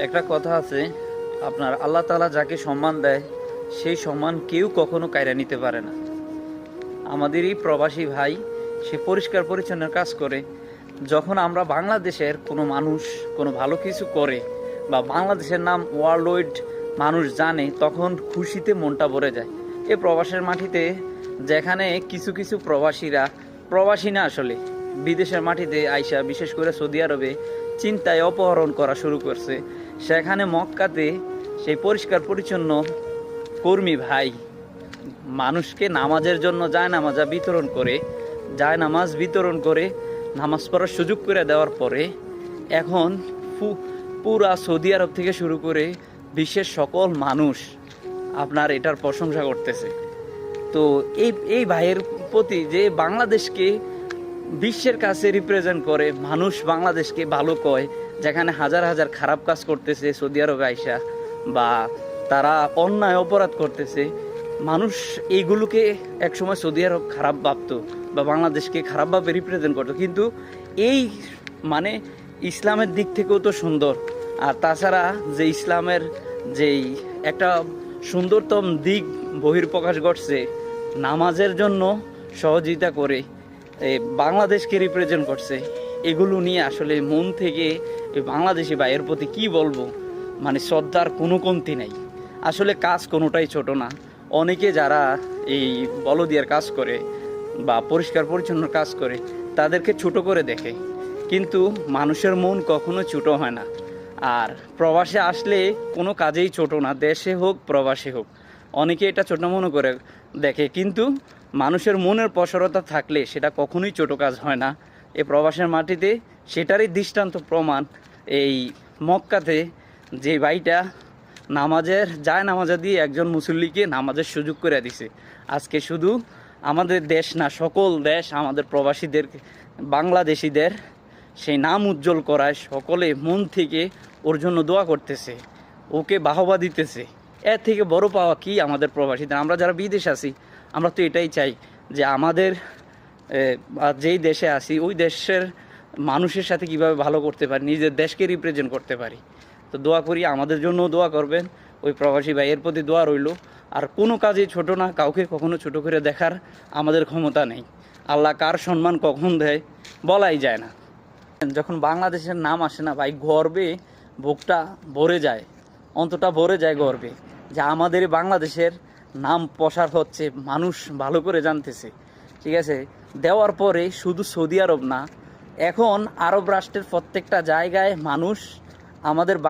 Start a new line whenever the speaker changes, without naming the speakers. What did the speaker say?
একটা কথা আছে, আপনার আল্লাহ তাআলা যাকে সম্মান দেয় সেই সম্মান কেউ কখনো কায়রা নিতে পারে না। আমাদের এই প্রবাসী ভাই সে পরিষ্কার পরিচ্ছন্ন কাজ করে। যখন আমরা বাংলাদেশের কোনো মানুষ কোনো ভালো কিছু করে বা বাংলাদেশের নাম ওয়ার্ল্ড ওয়াইড মানুষ জানে, তখন খুশিতে মনটা ভরে যায়। এই প্রবাসের মাটিতে যেখানে কিছু কিছু প্রবাসীরা, প্রবাসী না আসলে, বিদেশের মাটিতে আইসা বিশেষ করে সৌদি আরবে চিন্তায় অপহরণ করা শুরু করছে, সেখানে মক্কাতে সেই পরিষ্কার পরিচ্ছন্ন কর্মী ভাই মানুষকে নামাজের জন্য নামাজ বিতরণ করে নামাজ পড়ার সুযোগ করে দেওয়ার পরে এখন পুরা সৌদি আরব থেকে শুরু করে বিশ্বের সকল মানুষ আপনার এটার প্রশংসা করতেছে। তো এই ভাইয়ের প্রতি যে বাংলাদেশকে বিশ্বের কাছে রিপ্রেজেন্ট করে, মানুষ বাংলাদেশকে ভালো কয়, যেখানে হাজার হাজার খারাপ কাজ করতেছে সৌদি আরবে আইসা বা তারা অন্যায় অপরাধ করতেছে, মানুষ এইগুলোকে একসময় সৌদি আরব খারাপ ভাবতো বা বাংলাদেশকে খারাপভাবে রিপ্রেজেন্ট করতো। কিন্তু এই মানে ইসলামের দিক থেকেও তো সুন্দর, আর তাছাড়া যে ইসলামের যেই একটা সুন্দরতম দিক বহির্প্রকাশ ঘটছে, নামাজের জন্য সহযোগিতা করে বাংলাদেশকে রিপ্রেজেন্ট করছে, এগুলো নিয়ে আসলে মন থেকে এই বাংলাদেশি ভাইয়ের প্রতি কি বলবো, মানে শ্রদ্ধার কোনো কমতি নাই। আসলে কাজ কোনোটাই ছোট না। অনেকে যারা এই বলদিয়ার কাজ করে বা পরিষ্কার পরিচ্ছন্ন কাজ করে তাদেরকে ছোট করে দেখে, কিন্তু মানুষের মন কখনো ছোট হয় না। আর প্রবাসে আসলে কোনো কাজেই ছোট না, দেশে হোক প্রবাসে হোক, অনেকে এটা ছোট মনে করে দেখে, কিন্তু মানুষের মনের প্রসারতা থাকলে সেটা কখনোই ছোট কাজ হয় না। এই প্রবাসের মাটিতে সেটারই দৃষ্টান্ত প্রমাণ এই মক্কাতে যে ভাইটা নামাজা দিয়ে একজন মুসল্লিকে নামাজের সুযোগ করে দিছে। আজকে শুধু আমাদের দেশ না, সকল দেশ আমাদের প্রবাসীদের, বাংলাদেশিদের সেই নাম উজ্জ্বল করায় সকলে মন থেকে ওর জন্য দোয়া করতেছে, ওকে বাহবা দিতেছে। এর থেকে বড় পাওয়া কি আমাদের প্রবাসীদের? আমরা যারা বিদেশ আছি আমরা তো এটাই চাই যে আমাদের যেই দেশে আছি ওই দেশের মানুষের সাথে কিভাবে ভালো করতে পারি, নিজের দেশকে রিপ্রেজেন্ট করতে পারি। তো দোয়া করি, আমাদের জন্য দোয়া করবেন। ওই প্রবাসী ভাইয়ের প্রতি দোয়া রইল। আর কোনো কাজে ছোট না, কাউকে কখনো ছোট করে দেখার আমাদের ক্ষমতা নেই। আল্লাহ কার সম্মান কখন দেয় বলাই যায় না। যখন বাংলাদেশের নাম আসে না ভাই, গর্বে বুকটা ভরে যায়, অন্তটা ভরে যায় গর্বে, যে আমাদের বাংলাদেশের নাম প্রসার হচ্ছে, মানুষ ভালো করে জানতেছে। ঠিক আছে, দেওয়ার পরে শুধু সৌদি আরব না, এখন আরব রাষ্ট্রের প্রত্যেকটা জায়গায় মানুষ আমাদের